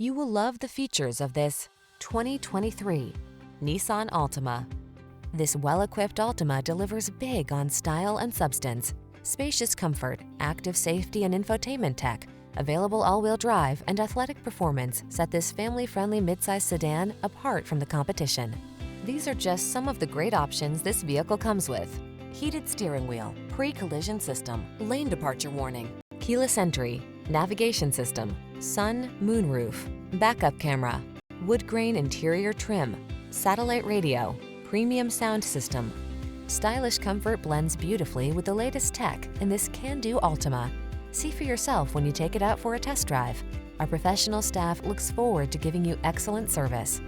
You will love the features of this 2023 Nissan Altima. This well-equipped Altima delivers big on style and substance. Spacious comfort, active safety and infotainment tech, available all-wheel drive and athletic performance set this family-friendly midsize sedan apart from the competition. These are just some of the great options this vehicle comes with: heated steering wheel, pre-collision system, lane departure warning, keyless entry, navigation system, sun, moonroof, backup camera, woodgrain interior trim, satellite radio, premium sound system. Stylish comfort blends beautifully with the latest tech in this can-do Altima. See for yourself when you take it out for a test drive. Our professional staff looks forward to giving you excellent service.